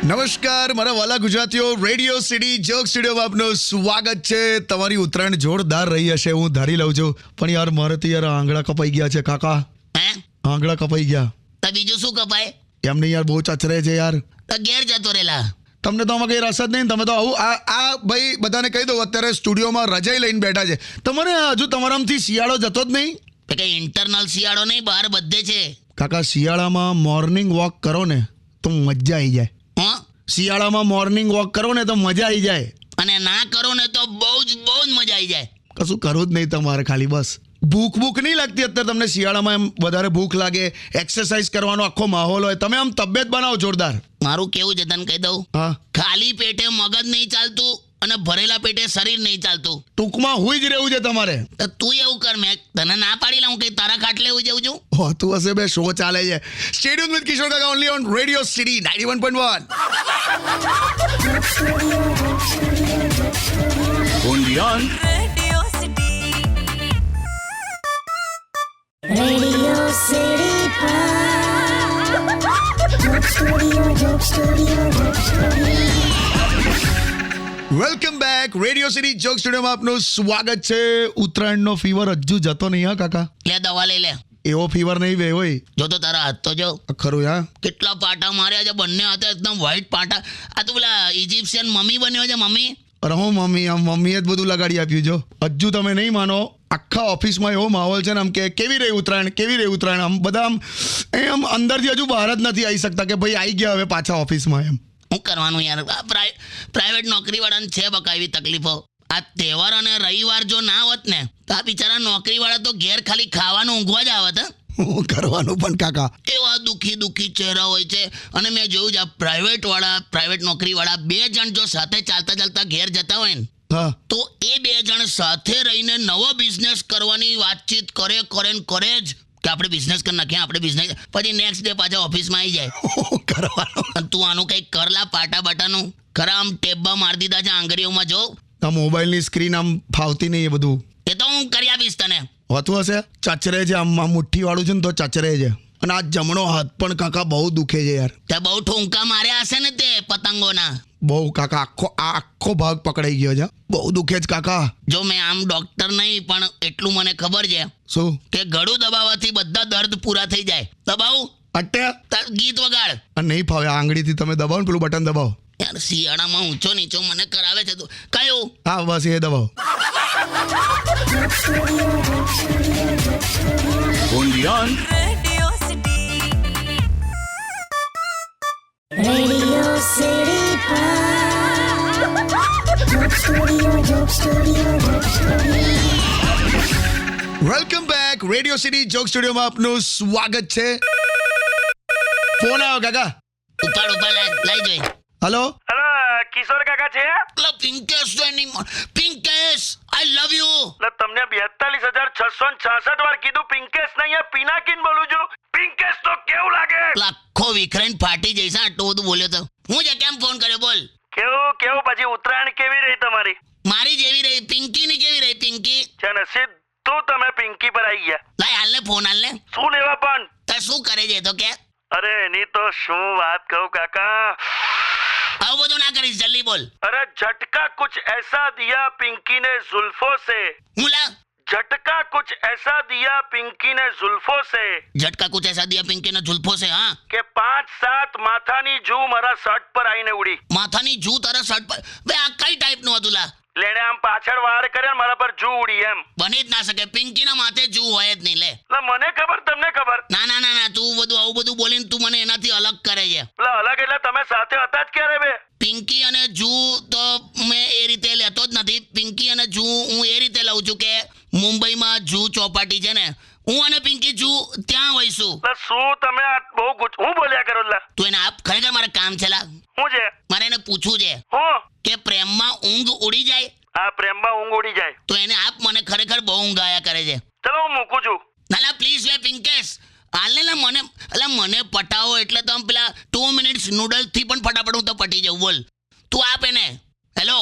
નમસ્કાર મારા વાલા ગુજરાતીઓ, રેડિયો સિટી જોક સ્ટુડિયોમાં આપનું સ્વાગત છે. તમારી ઉત્તરાયણ જોરદાર રહી હશે, હું ધારી લઉં છું. પણ યાર મારે તો યાર આંગળા કપાઈ ગયા છે કાકા. આંગળા કપાઈ ગયા. તો બીજું શું કપાય? એમને યાર બહુ ચચરે છે યાર. તો ઘેર જતો રેલા. તમને તો આમાં કઈ રસ જ નહીં. તમે તો આવું આ ભાઈ બધાને કહી દો, અત્યારે સ્ટુડિયોમાં રજાઈ લઈને બેઠા છે. તમારે હજુ તમારામાંથી શિયાળો જતો જ નહીં? તો કઈ ઇન્ટરનલ શિયાળો નહીં, બહાર બધે છે. કાકા શિયાળામાં મોર્નિંગ વોક કરો ને તો મજા આવી જાય. શિયાળામાં મોર્નિંગ વોક કરો ને તો મજા આવી જાય. અને ના કરો ને તો બહુ જ મજા આવી જાય. કશું કરવું જ નહીં તમારે, ખાલી બસ ભૂખ નહીં લાગતી અત્યારે તમને શિયાળામાં? એમ વધારે ભૂખ લાગે, એક્સરસાઇઝ કરવાનો આખો માહોલ હોય, તમે આમ તબિયત બનાવો જોરદાર. મારું કેવું છે તને કહી દઉં, ખાલી પેટે મગજ નહીં ચાલતું અને ભરેલા પેટે શરીર નહીં ચાલતું. ટૂંકમાં હુઈ જ રહેવું છે તમારે. તો તું એવું કર, મેં તને ના પાડી લઉં, કઈ તારા ખાટલે એવું જવું છું? હોતું હશે, બે શો ચાલે છે. સ્ટેડિયમ વિથ કિશોર કાકા only on radio city 91.1. Only on Radio City. Radio City welcome back. Radio city joke સ્ટુડિયોમાં આપનું સ્વાગત છે. ઉત્તરાયણનો ફીવર હજુ જતો નહીં હા કાકા? લે દવા લઈ લે. એવો ફીવર નહીં બે હોય. જો તો તારા હાથ તો જો ખરું યા કેટલા પાટા માર્યા છે, બંને હાથે એકદમ વ્હાઈટ પાટા. આ તો પેલા ઇજિપ્શિયન મમ્મી બન્યો છે. મમ્મી અરે હું મમ્મીએ જ બધું લગાડી આપ્યું. જો હજુ તમે નહીં માનો, આખા ઓફિસમાં એવો માહોલ છે ને આમ કે કેવી રહી ઉત્તરાયણ. આમ બધા આમ અંદરથી હજુ બહાર જ નથી આવી શકતા કે ભાઈ આવી ગયા હવે પાછા ઓફિસમાં. એમ શું કરવાનું યાર, પ્રાઇવેટ નોકરીવાળાને છે બકા એવી તકલીફો. આ તહેવાર અને રવિવાર જો ના હોત ને તો આ બિચારા નોકરીવાળા તો ઘેર ખાલી ખાવાનું ઊંઘવા જ આવત. હું કરવાનું પણ કાકા, એવા દુઃખી ચહેરા હોય છે. અને મેં જોયું છે પ્રાઇવેટ નોકરીવાળા 2 જણ જો સાથે ચાલતા ઘેર જતા હોય ને તો એ 2 જણ સાથે રહીને નવો બિઝનેસ કરવાની વાતચીત કરે જ કે આપણે બિઝનેસ કરી નાખીએ. પછી નેક્સ્ટ ડે પાછા ઓફિસમાં આવી જાય. કરવાનું તું આનું કંઈક કરલા પાટા બાટાનું ખરા. આમ ટેબા મારી દીધા છે આંગળીઓમાં. જો આ મોબાઈલની સ્ક્રીન આમ ફાવતી નહીં એ બધું. એ તો હું કરી આપીશ તને. હોતું હશે, ચચરે છે આમ મુઠ્ઠી વાળું છે ને તો ચચરે છે. અને આ જમણો હાથ પણ કાકા બહુ દુખે છે યાર. તે બહુ ઠુંકા માર્યા હશે ને તે પતંગોના. બહુ કાકા, આખો ભાગ પકડાઈ ગયો છે. બહુ દુખે જ કાકા. જો મેં આમ ડોક્ટર નહીં પણ એટલું મને ખબર છે શું કે ગળું દબાવવાથી બધા દર્દ પૂરા થઈ જાય. દબાવું અટ્યા ગીત વગાડ. નહીં ફાવે, આંગળીથી તમે દબાવો ને પેલું બટન દબાવો. યાર શિયાળામાં ઊંચો નીચો મને કરાવે છે તું. કયું? હા બસ એ દબાવો. only on Radio City. Radio City welcome back. Radio city joke સ્ટુડિયોમાં આપનું સ્વાગત છે. ફોન આવ્યો કાકા. ઉપાડ લઈ જોઈ. હલો હેલો કિશોર કાકા છે? પિંકેશ તો એની પિંકેશ આઈ લવ યુ. તમને 42,666 વાર કીધું પિંકેશ નહીં, આ પિનાકીન બોલું છું. પિંકેશ તો કેવું લાગે? લાખો વિખરાઈને ફાટી જઈશ. આટલું બધું બોલ્યો તો હું જે કેમ ફોન કર્યો બોલ. કેવું પછી ઉત્તરાયણ કેવી રહી તમારી? મારી જેવી રહી, પિંકી ની કેવી રહી? પિંકી છે ને સીધું તમે પિંકી પર આવી ગયા. લાય હાલ ને ફોન હાલ ને. શું લેવા પણ? તો શું કરે છે તો કે? અરે એની તો શું વાત કહું કાકા. આવું બધું ના કરીશ, જલ્દી બોલ. અરે झटका कुछ ऐसा दिया पिंकी ने जुल्फों से. હું લા झटका कुछ ऐसा दिया पिंकी ने जुल्फों से झटका कुछ ऐसा दिया पिंकी ने जुल्फों से. હા કે 5-7 માથાની જૂ મારા શર્ટ પર આવીને ઉડી. માથાની જૂ તારા શર્ટ પર? બે આ કઈ ટાઈપ નું હતું લા? લેણે આમ પાછળ વાળ કરે મારા પર જૂ ઉડી એમ. બની જ ના શકે, પિંકી ના માથે જૂ હોય જ નહીં. લે મને ખબર, તમને ખબર? ના તું આવું બધું બોલીને તું મને એનાથી અલગ કરે છે. અલગ એટલે તમે સાથે હતા જ ક્યારે બે? પિંકી અને જૂ તો મેં એ રીતે લેતો જ નથી. પિંકી અને જૂ હું એ રીતે લઉં છું કે મુંબઈમાં જૂ ચોપાટી છે ને, હું અને પિંકી જૂ ત્યાં હોઈશું. શું તમે બહુ હું બોલ્યા કરો? તું એને આપ, ખરેખર મારે કામ છે લા. શું છે? મારે એને પૂછવું છે કે પ્રેમમાં ઊંઘ ઉડી જાય? આ પ્રેમમાં ઊંઘ ઉડી જાય તો એને આપ, મને ખરેખર બહુ ઊંઘ આયા કરે છે. ચલો હું મૂકું છું. ના પ્લીઝ લે પિંકેશ હાલ ને. મને પટાવો એટલે તો આમ પેલા 2 મિનિટ્સ નૂડલ્સ થી પણ ફટાફટ હું તો પટી જાઉં. બોલ તું આપ એને. હેલો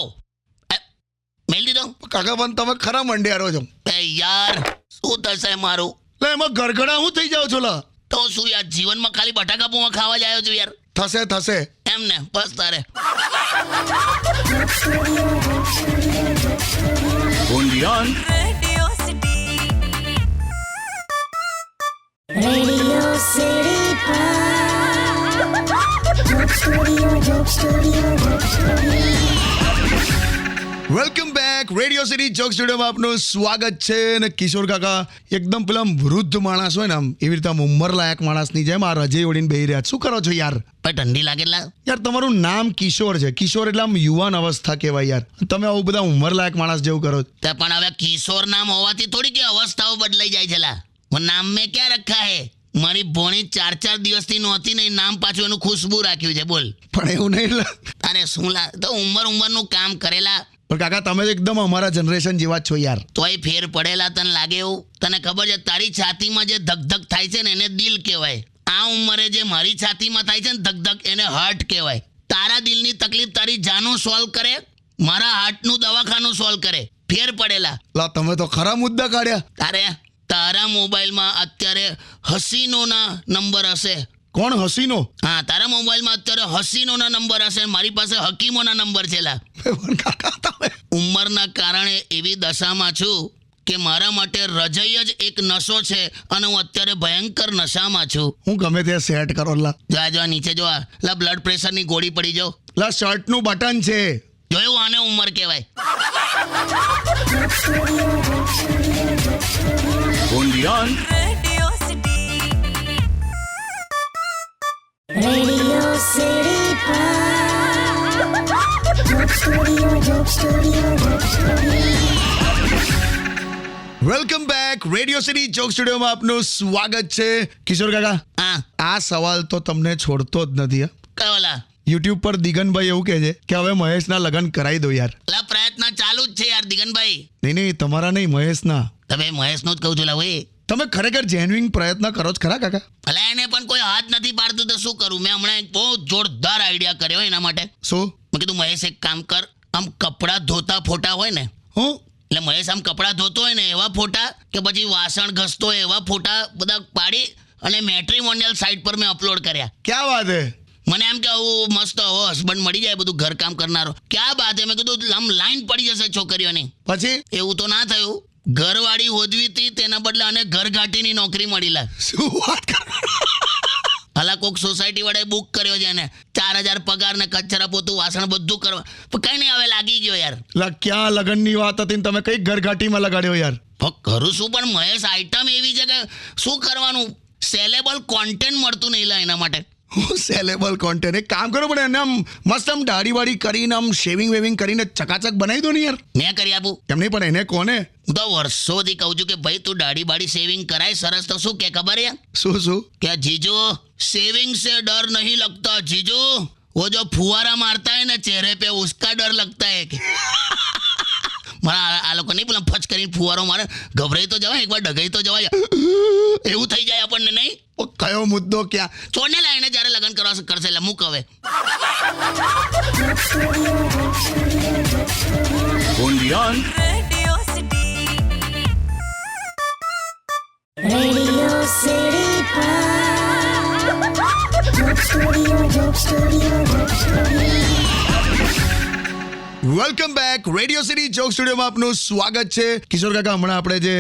મેલ દીધો કાકા પણ તમે ખરા મંડ્યારો છો. યાર શું થશે મારું? લે એમાં ગરગડા હું થઈ જાવ છો લા? તો શું યાર, જીવનમાં ખાલી બટાકા પૌવા ખાવા જ આવ્યો છું યાર. થશે એમ ને, બસ તારે. Undian. Radio City. Radio City. Joke Studio. Welcome back radio city joke સ્ટુડિયોમાં આપનું સ્વાગત છે. અને કિશોર કાકા એકદમ પેલા આમ વૃદ્ધ માણસ હોય ને, આમ એવી રીતે આમ ઉંમરલાયક માણસની જેમ આ રજે ઓડીને બેહી રહ્યા. શું કરો છો યાર? ભાઈ ઠંડી લાગેલા. યાર તમારું નામ કિશોર છે. કિશોર એટલે આમ યુવાન અવસ્થા કહેવાય યાર. તમે આવું બધા ઉંમરલાયક માણસ જેવું કરો છો. તે પણ હવે કિશોર નામ હોવાથી થોડી કે અવસ્થાઓ બદલાઈ જાય છે લા. वो नाम में क्या रखा है? મારી ભોણી 4 દિવસથી નહોતી ને નામ પાછું એનું ખુશ્બુ રાખ્યું છે. બોલ. પણ એવું નહીં લા. અરે શું લા, તો ઉંમરનું કામ કરેલા. પણ કાકા તમે તો એકદમ અમારા જનરેશન જેવા જ છો યાર. તોય ફેર પડેલા તને લાગે એવું? તને ખબર છે તારી છાતીમાં જે ધક થાય છે ને એને દિલ કહેવાય. આ ઉંમરે જે મારી છાતીમાં થાય છે ને ધક એને હાર્ટ કહેવાય. તારા દિલની તકલીફ તારી જાનું સોલ્વ કરે, મારા હાર્ટનું દવાખાનું સોલ્વ કરે. ફેર પડેલા. લા તમે તો ખરા મુદ્દા કાઢ્યા. તારા મોબાઈલમાં અત્યારે હસીનોના નંબર હશે. કોણ હસીનો? હા, તારા મોબાઈલમાં અત્યારે હસીનોના નંબર હશે, મારી પાસે હકીમોના નંબર છે લા. પણ કાકા તમે ઉંમરના કારણે એવી દશામાં છું કે મારા માટે રજય જ એક નશો છે અને હું અત્યારે ભયંકર નશામાં છું. હું ગમે ત્યાં સેટ કરો લા. જો નીચે જો લા, બ્લડ પ્રેશરની ગોળી પડી જાઓ. લા શર્ટનું બટન છે. જોયું? આને ઉંમર કહેવાય. Undian. Radio City. Radio City. Joke Studio. Welcome back radio city joke સ્ટુડિયોમાં આપનું સ્વાગત છે. કિશોર કાકા હા, આ સવાલ તો તમને છોડતો જ નથી. કયો લા? યુટ્યુબ પર દિગનભાઈ એવું કહે છે કે હવે મહેશના લગ્ન કરાવી દો યાર. લા પ્રયત્ન ચાલુ જ છે યાર દિગનભાઈ. નહીં તમારા નહીં, મહેશના. તમે મહેશનું જ કહું છું લા. ભાઈ તમે ખરેખર જેન્યુઇન પ્રયત્ન કરો જ ખરા કાકા? ભલે એને પણ કોઈ હાથ નથી પાડતું તો શું કરું? મેં હમણાં એક બહુ જોરદાર આઈડિયા કર્યો એના માટે. શું? મેં કીધું મહેશ એક કામ કર, આમ કપડાં ધોતા ફોટા હોય ને, હું એટલે મહેશ આમ કપડાં ધોતો હોય ને એવા ફોટા, કે પછી વાસણ ઘસતો હોય એવા ફોટા બધા પાડી અને મેટ્રીમોનિયલ સાઇટ પર મેં અપલોડ કર્યા. ક્યાં વાત હે? મને એમ કે આવું મસ્ત આવો હસબન્ડ મળી જાય બધું ઘરકામ કરનારો. ક્યાં બાત હે? મેં કીધું આમ લાઈન પડી જશે છોકરીઓની. પછી એવું તો ના થયું. ઘરવાળી હોદવી હતી તેના બદલે અને ઘરઘાટીની નોકરી મળી લા. શું વાત કરો? હાલા કોક સોસાયટી વાળાએ બુક કર્યો છે એને 4000 પગાર ને કચરા પોતું વાસણ બધું કરવા. પણ કઈ નહીં, હવે લાગી ગયો યાર. લા ક્યાં લગનની વાત હતી ને તમે કઈ ઘરઘાટીમાં લગાડ્યો યાર? કરું શું પણ મહેશ, આઈટમ એવી છે કે શું કરવાનું, સેલેબલ કોન્ટેન્ટ મળતું નહીં લા એના માટે. હું સેલેબલ કોન્ટેન્ટ એક કામ કરો, પણ એને આમ મસ્ત આમ દાઢી વાડી કરીને આમ શેવિંગ વેવિંગ કરીને ચકાચક બનાવી દો ને યાર. મેં કરી આપું? એમ નહીં, પણ એને કોને? હું તો વર્ષોથી કહું છું કે ભાઈ તું દાઢી બાડી સેવિંગ કરાય સરસ. તો શું કે ખબર છે શું? કે જીજू सेविंग से डर नहीं लगता जीजू, वो जो फुवारा मारता है ना चेहरे पे उसका डर लगता है. મારા આ લોકો નહીં પેલા ફચ કરીને ફુવારો મારે, ગભરાઈ તો જવાય, એકવાર ડગાઈ તો જવાય. એવું થઈ જાય આપણને નહીં? કયો મુદ્દો ક્યાં? છોડને લાઈને જ્યારે લગ્ન કરવા કરશે એટલે મૂક હવે. Undian. Radio City. Radio City. Joke Studio. Welcome back radio city joke સ્ટુડિયોમાં આપનું સ્વાગત છે. કિશોર કાકા હમણાં આપણે જે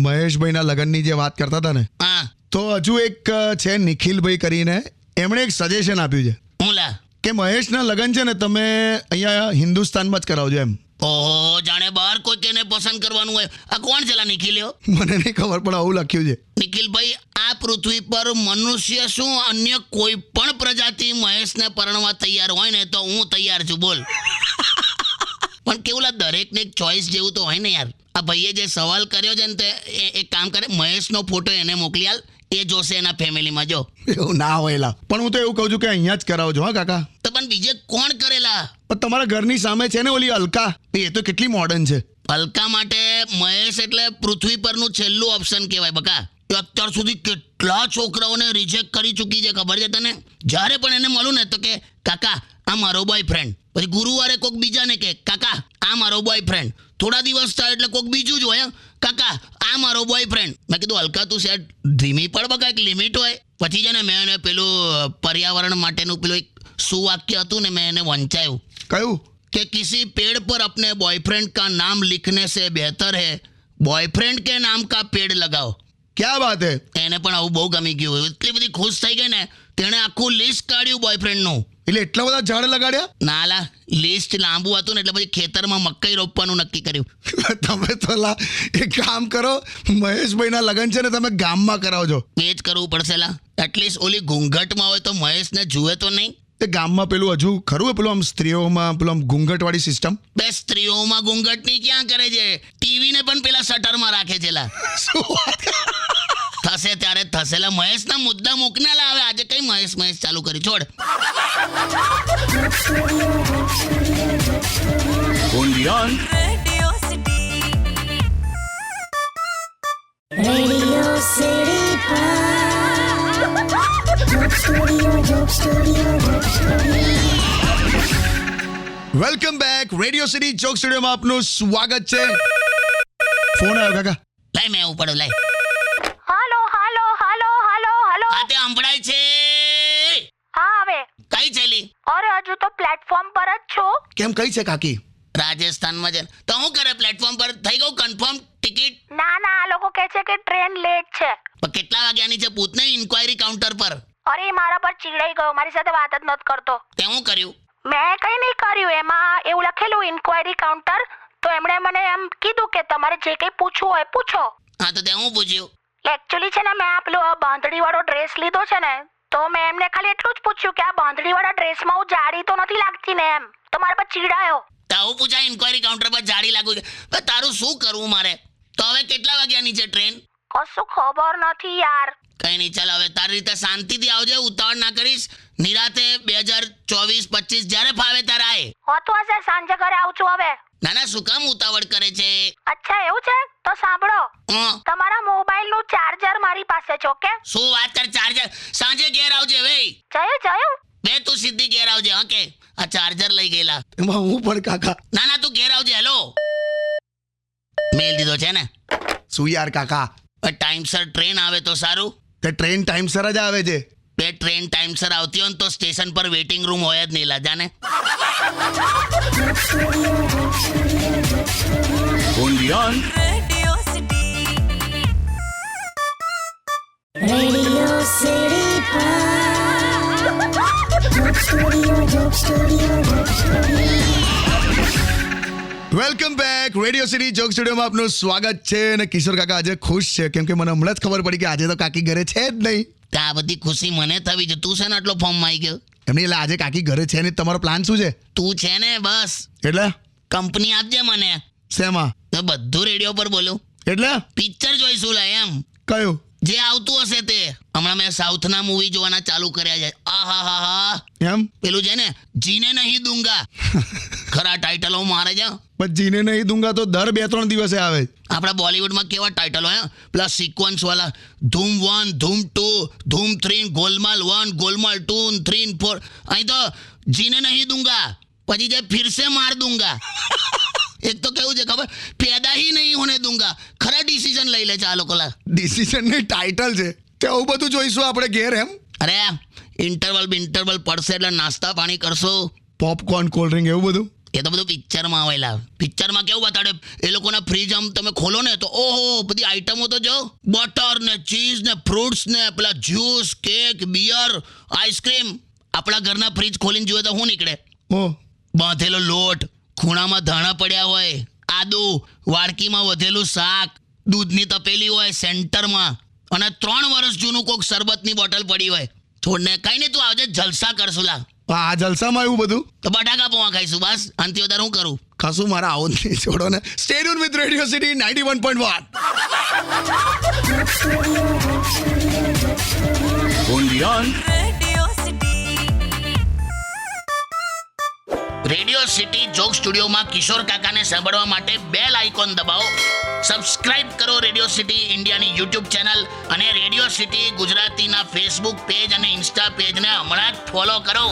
મહેશભાઈના લગ્નની જે વાત કરતા હતા ને, હા, તો હજુ એક છે નિખિલભાઈ કરીને, એમણે એક સજેશન આપ્યું છે હું લા કે મહેશના લગ્ન છે ને તમે અહીંયા હિન્દુસ્તાનમાં જ કરાવજો એમ. ઓહો, જાણે બહાર કોઈ કેને પસંદ કરવાનું હોય. આ કોણ છે લા નિખિલ્યો? મને નહીં ખબર, પણ આવું લખ્યું છે. નિખિલભાઈ, આ પૃથ્વી પર મનુષ્ય શું અન્ય કોઈ પણ પ્રજાતિ મહેશને પરણવા તૈયાર હોય ને તો હું તૈયાર છું. બોલ. પણ કેવું લા, દરેકને એક ચોઈસ જેવું તો હોય ને યાર. આ ભાઈએ જે સવાલ કર્યો છે ને તે એક કામ કરે, મહેશનો ફોટો એને મોકલી આલ, એ જોશે એના ફેમિલીમાં. જો એવું ના હોય લા, પણ હું તો એવું કહું છું કે અહીંયા જ કરાવજો. હા કાકા. તો પણ બીજે કોણ કરેલા? પણ તમારા ઘરની સામે છે ને ઓલી અલકા, એ તો કેટલી મોડર્ન છે. હલકા માટે મહેશ એટલે પૃથ્વી પરનું છેલ્લું ઓપ્શન કહેવાય બકા. એ અત્યાર સુધી કેટલા છોકરાઓને રિજેક્ટ કરી ચૂકી છે ખબર છે તને? જ્યારે પણ એને મળું ને તો કે કાકા આ મારો બોયફ્રેન્ડ. પછી ગુરુવારે કોઈક બીજાને કે કાકા આ મારો બોયફ્રેન્ડ. થોડા દિવસ થાય એટલે કોઈક બીજું જ હોય, કાકા આ મારો બોયફ્રેન્ડ. મેં કીધું હલકા તું સેટ ધીમી પડ બકા, એક લિમિટ હોય. પછી છે ને મેં એને પેલું પર્યાવરણ માટેનું પેલું એક સુવાક્ય હતું ને મેં એને વંચાયું કયું? कि किसी पेड़ पर अपने बॉयफ्रेंड का नाम लिखने से बेहतर है बॉयफ्रेंड के नाम का पेड़ लगाओ. ક્યાં વાત હે? એને પણ આવું બહુ ગમી ગયું. એટલી બધી ખુશ થઈ ગઈ ને, તેણે આખું લિસ્ટ કાઢ્યું બોયફ્રેન્ડનું. એટલે એટલા બધા ઝાડ લગાડ્યા? નાલા લિસ્ટ લાંબુ હતું ને એટલે પછી ખેતરમાં મકાઈ રોપવાનું નક્કી કર્યું. તમે તો એક કામ કરો, મહેશભાઈના લગ્ન છે ને તમે ગામમાં કરાવજો. એ જ કરવું પડશે લા. એટલીસ્ટ ઓલી ઘૂંઘટમાં હોય તો મહેશને જુએ તો નહીં. એ ગામમાં પેલું હજુ ખરું પેલું આમ સ્ત્રીઓમાં પેલું આમ ઘૂંઘટવાળી સિસ્ટમ? બે સ્ત્રીઓમાં ઘૂંઘટની ક્યાં કરે છે, ટીવીને પણ પેલા શટરમાં રાખે છે લા. શું વાત? થશે ત્યારે થશેલા. મહેશના મુદ્દા મૂકના લાવે. આજે કઈ મહેશ મહેશ ચાલુ કરી, છોડ. Undian. Radio City. Radio City Joke Studio, Joke Studio, Joke Studio. Welcome back. Radio city joke સ્ટુડિયોમાં આપનું સ્વાગત છે. ફોન આવ્યો કાકા. લાય મેં ઉપર લાય. હાલો હાલો હાલો હાલો હાલો આ તે સંભળાય છે. હા હવે કઈ છેલી? અરે હજુ તો પ્લેટફોર્મ પર જ છો. કેમ કઈ છે કાકી? રાજસ્થાનમાં છે તો હું કરે પ્લેટફોર્મ પર થઈ ગયું કન્ફર્મ ટિકિટ? ના ના આ લોકો કહે છે કે ટ્રેન લેટ છે. પણ કેટલા વાગ્યાની છે પૂછને ઇન્ક્વાયરી કાઉન્ટર પર. અરે એ મારા પર ચીડાઈ ગયો, મારી સાથે વાત જ નથી કરતો. તે હું કર્યું? મેં કઈ નહીં કર્યું, એમાં એવું લખેલું ઇન્ક્વાયરી કાઉન્ટર, તો એમણે મને એમ કીધું કે તમારે જે કંઈ પૂછવું હોય પૂછો. હા તો તે હું પૂછ્યું? એકચ્યુઅલી છે ને મેં આ પેલો બાંધણી વાળો ડ્રેસ લીધો છે ને, તો મેં એમને ખાલી એટલું જ પૂછ્યું કે આ બાંધણી વાળા ડ્રેસમાં હું જાડી તો નથી લાગતી ને, એમ તો મારા પર ચીડાયો. તો હું પૂછા ઇન્ક્વાયરી કાઉન્ટર પર જાડી લાગુ છે. પણ તારું શું કરવું મારે? તો હવે કેટલા વાગ્યાની છે ટ્રેન? કશું ખબર નથી યાર. કઈ નહીં, ચાલ હવે તારી રીતે શાંતિથી આવજે, ઉતાવળ ના કરીશ. નિરાતે 2024-25 જ્યારે ફાવે ત્યારે આય. હોતું હશે, સાંજે ઘરે આવું છું હવે. ના ના, શું કામ ઉતાવળ કરે છે? અચ્છા એવું છે, તો સાંભળો, હં, તમારા મોબાઈલ નું ચાર્જર મારી પાસે છે. ઓકે, શું વાત કર ચાર્જર? સાંજે ઘેર આવજે ભાઈ. જયું બે તું સીધી ઘેર આવજે. ઓકે, આ ચાર્જર લઈ ગયેલા. એમાં હું પણ કાકા. ના ના, તું ઘેર આવજે. હેલો, મેલ દીધો છે ને? શું યાર કાકા? ટાઈમસર ટ્રેન આવે તો સારું. તે ટ્રેન ટાઈમસર જ આવે છે. બે ટ્રેન ટાઈમસર આવતી હોય ને તો સ્ટેશન પર વેઇટિંગ રૂમ હોય જ નહીં લા, જાને. Undian. Radio City. Radio City Joke Studio, Joke Studio, Joke Studio. Welcome back. Radio city joke સ્ટુડિયોમાં આપનું સ્વાગત છે. અને કિશોર કાકા આજે ખુશ છે કેમ કે મને હમણાં જ ખબર પડી કે આજે તો કાકી ઘરે છે જ નહીં. આ બધી ખુશી મને થવી છે. તું છે ને આટલો ફોર્મમાં આવી ગયો? એમની એટલે આજે કાકી ઘરે છે ને તમારો પ્લાન શું છે? તું છે ને બસ એટલે કંપની આપજે મને, શેમાં? તો બધું રેડિયો પર બોલું. એટલે પિક્ચર જોઈશું લા, એમ કયું? જે આવતું હશે તે. હમણાં મેં સાઉથના મૂવી જોવાના ચાલુ કર્યા છે. આહાહા, એમ? પેલું છે ને જીને નહીં દૂંગા. ખરા ટાઇટલો મારે છે. પણ જીને નહીં દૂંગા તો દર 2-3 દિવસે આવે. આપણા બોલિવૂડમાં કેવા ટાઇટલો હે, પ્લસ સિક્વન્સ વાળા. ધૂમ 1, ધૂમ 2, ધૂમ 3, ગોલમાલ 1, ગોલમાલ 2, 3, 4. અહીં તો જીને નહીં દૂંગા, પછી જે ફિરસે માર દૂંગા. એક તો કેવું છે ખબર, પેદા ही नहीं होने दूंगा. ખરા ડિસિઝન લઈ લે છે આ લોકો લા. ડિસિઝન ની ટાઇટલ છે તે આવું બધું જોઈશું આપણે ઘેર એમ? અરે ઇન્ટરવલ પડશે એટલે નાસ્તા પાણી કરશો. પોપકોર્ન, કોલ્ડ ડ્રિંક એવું બધું? એ તો બધું પિક્ચરમાં આવેલા. પિક્ચરમાં કેવું બતાડે એ લોકોના ફ્રીજ આમ તમે ખોલો ને તો ઓહો બધી આઈટમો તો જો, બટર ને ચીઝ ને ફ્રૂટ્સ ને પેલા જ્યુસ, કેક, બિયર, આઈસ્ક્રીમ. આપણા ઘરના ફ્રીજ ખોલીને જોઈએ તો શું નીકળે? ઓ બાંધેલો લોટ, ખૂણામાં ધાણા પડ્યા હોય, આદુ, વાડકીમાં વધેલું શાક, દૂધની તપેલી હોય સેન્ટરમાં, અને 3 વર્ષ જૂનું કોક શરબતની બોટલ પડી હોય. છોડને કઈ નહીં, તું આવજે, જલસા કરશું લા. આ જલસામાં એવું બધું? તો બટાકા પૌવા ખાઈશું બસ. આનાથી વધારે હું કરું? કશું મારા આવું જ નહીં, છોડો ને. Stay tune with radio city 91.1. Undian. Radio City. Radio city joke સ્ટુડિયોમાં કિશોર કાકાને સાંભળવા માટે બેલ આઇકોન દબાવો. સબસ્ક્રાઇબ કરો રેડિયો સિટી ઇન્ડિયાની યુટ્યુબ ચેનલ, અને રેડિયો સિટી ગુજરાતીના ફેસબુક પેજ અને ઇન્સ્ટા પેજને હમણાં જ ફોલો કરો.